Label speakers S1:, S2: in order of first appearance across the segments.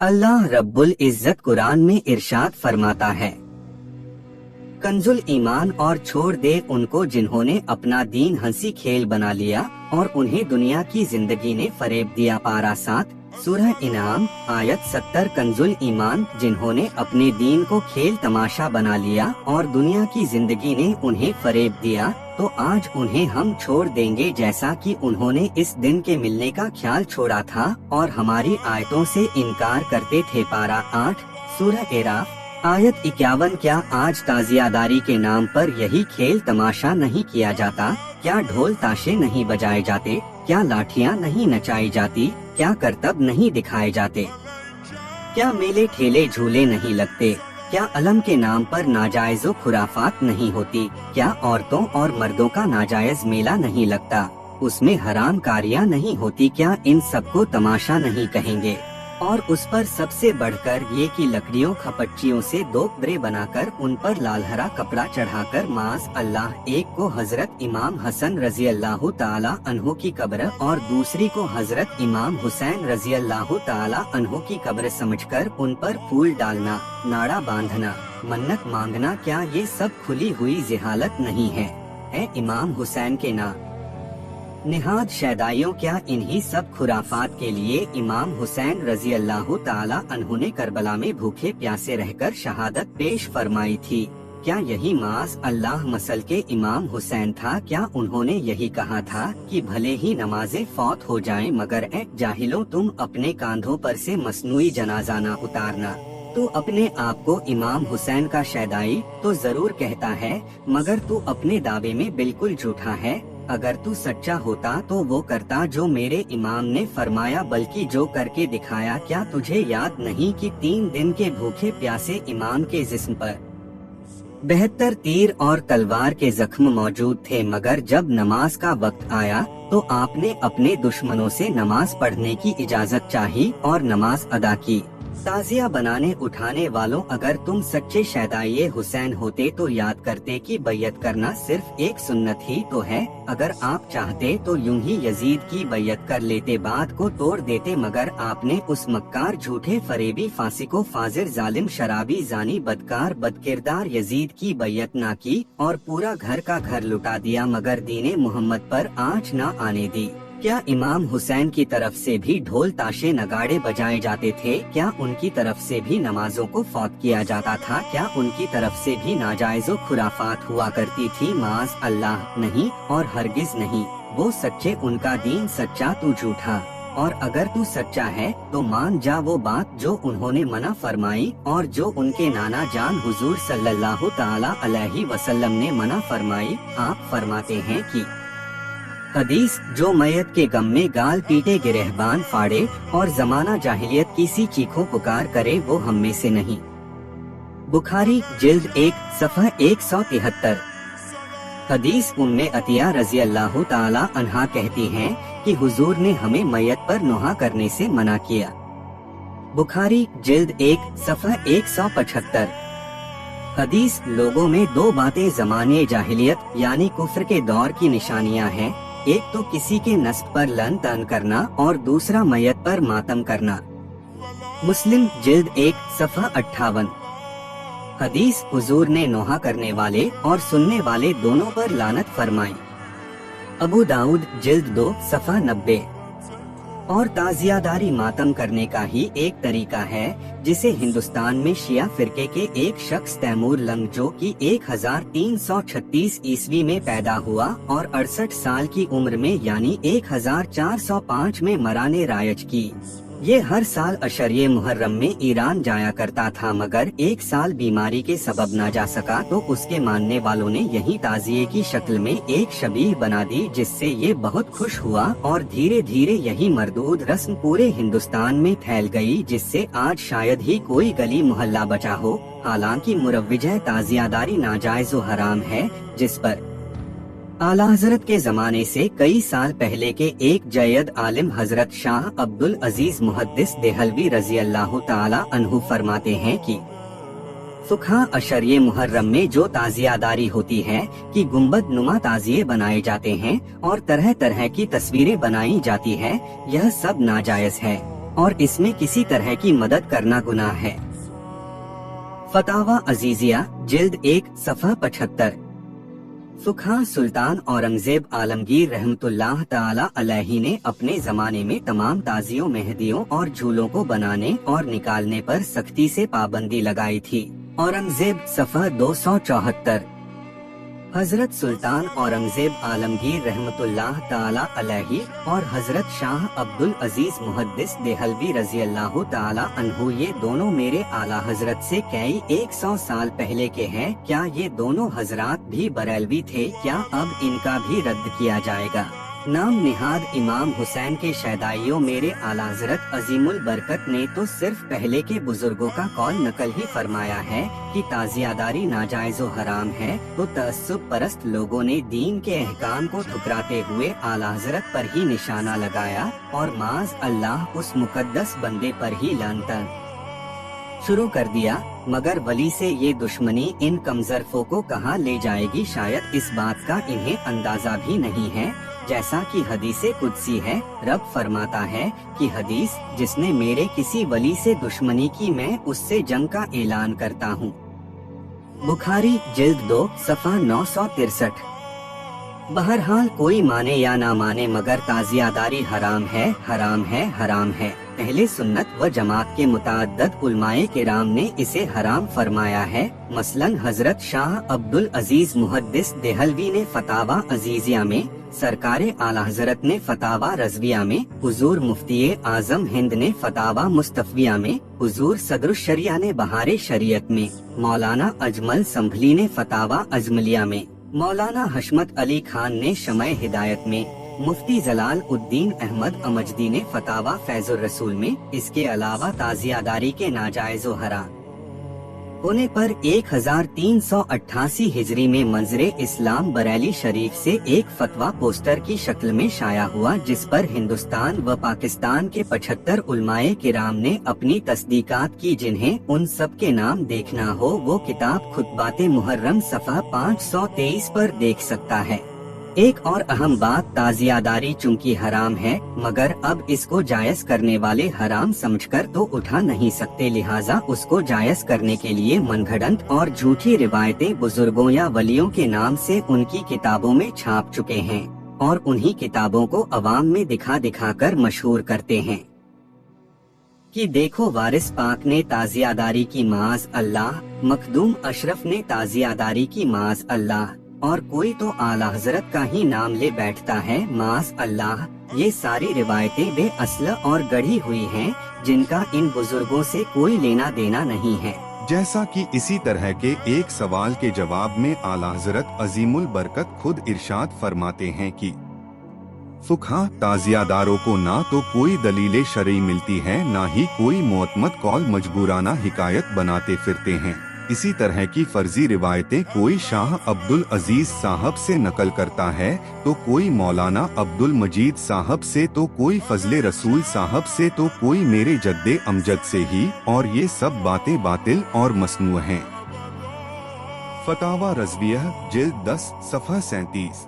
S1: अल्लाह रब्बुल इज्जत कुरान में इरशाद फरमाता है, कंजुल ईमान और छोड़ दे उनको जिन्होंने अपना दीन हंसी खेल बना लिया और उन्हें दुनिया की जिंदगी ने फरेब दिया। पारा 7 सूरह इनाम आयत 70। कंजुल ईमान जिन्होंने अपने दीन को खेल तमाशा बना लिया और दुनिया की जिंदगी ने उन्हें फरेब दिया, तो आज उन्हें हम छोड़ देंगे जैसा कि उन्होंने इस दिन के मिलने का ख्याल छोड़ा था और हमारी आयतों से इनकार करते थे। पारा 8 सूरह एराफ आयत 51। क्या आज ताजियादारी के नाम पर यही खेल तमाशा नहीं किया जाता? क्या ढोल ताशे नहीं बजाए जाते? क्या लाठियां नहीं नचाई जाती? क्या करतब नहीं दिखाए जाते? क्या मेले ठेले झूले नहीं लगते? क्या अलम के नाम पर नाजायज़ो खुराफात नहीं होती? क्या औरतों और मर्दों का नाजायज मेला नहीं लगता? उसमें हराम कारियां नहीं होती? क्या इन सबको तमाशा नहीं कहेंगे? और उस पर सबसे बढ़कर ये कि लकड़ियों खपच्चियों से दो कब्रें बनाकर उन पर लाल हरा कपड़ा चढ़ाकर माज़ अल्लाह एक को हजरत इमाम हसन रजी अल्लाह ताला अन्हु की कब्र और दूसरी को हजरत इमाम हुसैन रजी अल्लाह ताला अन्हु की कब्र समझकर उन पर फूल डालना, नाड़ा बांधना, मन्नत मांगना, क्या ये सब खुली हुई जिहालत नहीं है? इमाम हुसैन के नाम निहाद शैदाइयों, क्या इन्हीं सब खुराफात के लिए इमाम हुसैन रजी अल्लाह ताला अन्हु ने करबला में भूखे प्यासे रहकर शहादत पेश फरमाई थी? क्या यही माज़ अल्लाह मसल के इमाम हुसैन था? क्या उन्होंने यही कहा था कि भले ही नमाजें फौत हो जाएं मगर ए जाहिलों तुम अपने कांधों पर से मसनूई जनाजा ना उतारना? तू अपने आप को इमाम हुसैन का शैदाई तो जरूर कहता है मगर तू अपने दावे में बिल्कुल झूठा है। अगर तू सच्चा होता तो वो करता जो मेरे इमाम ने फरमाया, बल्कि जो करके दिखाया। क्या तुझे याद नहीं कि 3 दिन के भूखे प्यासे इमाम के जिस्म पर 72 तीर और तलवार के जख्म मौजूद थे, मगर जब नमाज का वक्त आया तो आपने अपने दुश्मनों से नमाज पढ़ने की इजाजत चाही और नमाज अदा की। ताजिया बनाने उठाने वालों, अगर तुम सच्चे शैदाई हुसैन होते तो याद करते कि बैयत करना सिर्फ एक सुन्नत ही तो है। अगर आप चाहते तो यूं ही यजीद की बैयत कर लेते, बात को तोड़ देते, मगर आपने उस मक्कार झूठे फरेबी फासिको फाजिर जालिम शराबी जानी बदकार बदकिरदार यजीद की बैयत ना की और पूरा घर का घर लुटा दिया, मगर दीने मोहम्मद पर आँच ना आने दी। क्या इमाम हुसैन की तरफ से भी ढोल ताशे नगाड़े बजाए जाते थे? क्या उनकी तरफ से भी नमाजों को फौत किया जाता था? क्या उनकी तरफ से भी नाजायज़ो खुराफात हुआ करती थी? माज़ अल्लाह नहीं और हरगिज नहीं। वो सच्चे, उनका दीन सच्चा, तू झूठा। और अगर तू सच्चा है तो मान जा वो बात जो उन्होंने मना फरमाई और जो उनके नाना जान हुजूर सल्लल्लाहु ताला अलैहि वसल्लम ने मना फरमाई। आप फरमाते हैं कि हदीस, जो मैयत के गम में गाल पीटे गिरहबान फाड़े और जमाना जाहिलियत की सी चीखों पुकार करे वो हम में से नहीं। बुखारी जिल्द 1 सफ़ह 173। हदीस, उम्मे अतिया रजी अल्लाह ताला अन्हा कहती हैं कि हुजूर ने हमें मैयत पर नोहा करने से मना किया। बुखारी जिल्द 1 सफ़ह 175। हदीस, लोगों में 2 बातें ज़माने जाहिलियत यानी कुफ्र के दौर की निशानियां हैं। एक तो किसी के नस्ब पर लन तन करना और दूसरा मैयत पर मातम करना। मुस्लिम जिल्द 1 सफ़ह 58। हदीस, हुजूर ने नोहा करने वाले और सुनने वाले दोनों पर लानत फरमाई। अबू दाऊद जिल्द 2 सफ़ह 90। और ताजियादारी मातम करने का ही एक तरीका है जिसे हिंदुस्तान में शिया फिरके के एक शख्स तैमूर लंग, जो कि 1336 ईस्वी में पैदा हुआ और 68 साल की उम्र में यानी 1405 में मराने रायज की। ये हर साल अशरिये मुहर्रम में ईरान जाया करता था, मगर एक साल बीमारी के सबब न जा सका तो उसके मानने वालों ने यही ताजिए की शक्ल में एक शबीह बना दी, जिससे ये बहुत खुश हुआ और धीरे धीरे यही मरदूद रस्म पूरे हिंदुस्तान में फैल गई, जिससे आज शायद ही कोई गली मोहल्ला बचा हो। हालांकि मुरव्विजह ताजियादारी नाजायज़ व हराम है, जिस पर आला हजरत के जमाने से कई साल पहले के एक जयद आलिम हजरत शाह अब्दुल अजीज मुहद्दिस देहलवी रजी अल्लाह ताला अन्हु फरमाते हैं कि फुकहा अशरिये मुहर्रम में जो ताजियादारी होती है कि गुम्बद नुमा ताजिए बनाए जाते हैं और तरह तरह की तस्वीरें बनाई जाती है, यह सब नाजायज है। और इसमें किसी तरह की मदद करना गुनाह है। फतावा अजीजिया जिल्द 1 सफ़ा 75। फुक़हा सुल्तान औरंगज़ेब आलमगीर रहमतुल्लाह ताला अलैहि ने अपने जमाने में तमाम ताजियों, मेहदियों और झूलों को बनाने और निकालने पर सख्ती से पाबंदी लगाई थी। औरंगज़ेब सफ़ा 274। हजरत सुल्तान औरंगज़ेब आलमगीर रहमतुल्लाह ताला अलैहि और हजरत शाह अब्दुल अजीज मुहद्दिस देहलवी रज़ी अल्लाह ताला अन्हु ये दोनों मेरे आला हजरत से कई 100 साल पहले के हैं। क्या ये दोनों हजरात भी बरेलवी थे? क्या अब इनका भी रद्द किया जाएगा? नाम निहाद इमाम हुसैन के शैदाइयों मेरे आला हजरत अजीमुल बरकत ने तो सिर्फ पहले के बुजुर्गों का कौल नकल ही फरमाया है कि ताजियादारी नाजायज़ व हराम है, तो तअस्सुब परस्त लोगों ने दीन के अहकाम को ठुकराते हुए आला हजरत पर ही निशाना लगाया और माज़ अल्लाह उस मुकद्दस बंदे पर ही लानत शुरू कर दिया। मगर वली से ये दुश्मनी इन कमजरफों को कहाँ ले जाएगी, शायद इस बात का इन्हें अंदाजा भी नहीं है। जैसा कि हदीसे कुदसी है, रब फरमाता है कि हदीस जिसने मेरे किसी वली से दुश्मनी की मैं उससे जंग का ऐलान करता हूँ। बुखारी जिल्द 2 सफ़ा 963। बहरहाल कोई माने या ना माने मगर ताजियादारी हराम है, हराम है, हराम है। अहले सुन्नत व जमात के मुतअद्दिद उलमाए किराम ने इसे हराम फरमाया है। मसलन हजरत शाह अब्दुल अजीज मुहद्दिस देहलवी ने फतावा अजीजिया में, सरकारे आला हजरत ने फतावा रज़विया में, हुजूर मुफ्ती आजम हिंद ने फतावा मुस्तफविया में, हुजूर सदरुल शरिया ने बहारे शरीयत में, मौलाना अजमल संभली ने फतावा अजमलिया में, मौलाना हशमत अली खान ने शमए हिदायत में, मुफ्ती जलाल उद्दीन अहमद अमजदी ने फतावा फैजुर रसूल में। इसके अलावा ताजियादारी के नाजायज़ व हराम होने पर 1388 हिजरी में मंजरे इस्लाम बरेली शरीफ से एक फतवा पोस्टर की शक्ल में शाया हुआ, जिस पर हिंदुस्तान व पाकिस्तान के 75 उलमाए किराम ने अपनी तस्दीकात की। जिन्हें उन सब के नाम देखना हो वो किताब खुतबाते मुहर्रम सफ़ा 523 पर देख सकता है। एक और अहम बात, ताजियादारी चूंकि हराम है मगर अब इसको जायज करने वाले हराम समझकर तो उठा नहीं सकते, लिहाजा उसको जायज करने के लिए मनगढ़ंत और झूठी रिवायतें बुजुर्गों या वलियों के नाम से उनकी किताबों में छाप चुके हैं और उन्हीं किताबों को अवाम में दिखा दिखा कर मशहूर करते हैं कि देखो वारिस पाक ने ताजियादारी की माज़ अल्लाह, मखदूम अशरफ ने ताजियादारी की माज़ अल्लाह, और कोई तो आला हजरत का ही नाम ले बैठता है माज़ अल्लाह। ये सारी रिवायतें बेअसल और गढ़ी हुई हैं, जिनका इन बुजुर्गों से कोई लेना देना नहीं है।
S2: जैसा कि इसी तरह के एक सवाल के जवाब में आला हजरत अजीमुल बरकत खुद इरशाद फरमाते हैं कि फुक़हा ताजियादारों को ना तो कोई दलील शरई मिलती है, ना ही कोई मुअतमद कौल मजबूराना हिकायत बनाते फिरते हैं। इसी तरह की फर्जी रिवायतें कोई शाह अब्दुल अजीज साहब से नकल करता है, तो कोई मौलाना अब्दुल मजीद साहब से, तो कोई फजले रसूल साहब से, तो कोई मेरे जद्दे अमजद से ही, और ये सब बातें बातिल और मसनू हैं। फतावा रज़विया जिल्द 10 सफ़ा 37।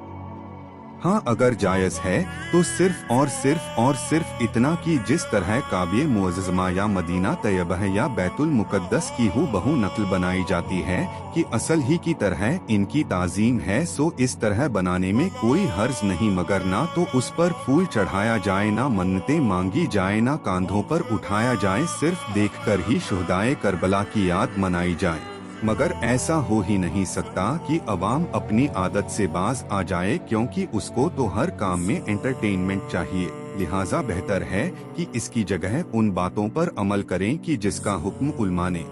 S2: हाँ, अगर जायज़ है तो सिर्फ और सिर्फ इतना कि जिस तरह काबे मुअज़्ज़मा या मदीना तैयबा या बैतुल मुक़द्दस की हूबहू नकल बनाई जाती है कि असल ही की तरह इनकी ताज़ीम है, सो इस तरह बनाने में कोई हर्ज नहीं, मगर ना तो उस पर फूल चढ़ाया जाए, ना मन्नतें मांगी जाए, ना कांधों पर उठाया जाए, सिर्फ देखकर ही शुहदाए करबला की याद मनाई जाए। मगर ऐसा हो ही नहीं सकता कि अवाम अपनी आदत से बाज आ जाए, क्योंकि उसको तो हर काम में एंटरटेनमेंट चाहिए। लिहाजा बेहतर है कि इसकी जगह उन बातों पर अमल करें कि जिसका हुक्म उलमा ने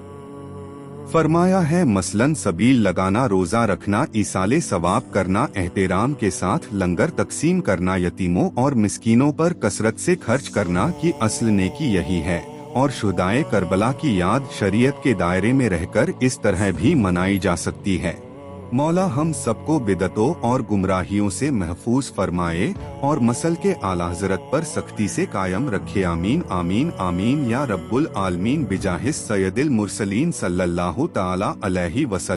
S2: फरमाया है, मसलन सबील लगाना, रोजा रखना, ईसाले सवाब करना, एहतराम के साथ लंगर तकसीम करना, यतीमों और मिस्कीनों पर कसरत से खर्च करना की असल नेकी यही है। और शुहदाए करबला की याद शरीयत के दायरे में रहकर इस तरह भी मनाई जा सकती है। मौला हम सबको बिदतों और गुमराहियों से महफूज फरमाए और मसल के आला हजरत पर सख्ती से कायम रखे। आमीन आमीन आमीन या रब्बुल आलमीन बिजाहिस सय्यदिल मुरसलीन सल्लल्लाहु ताला अलैहि वसल्लम।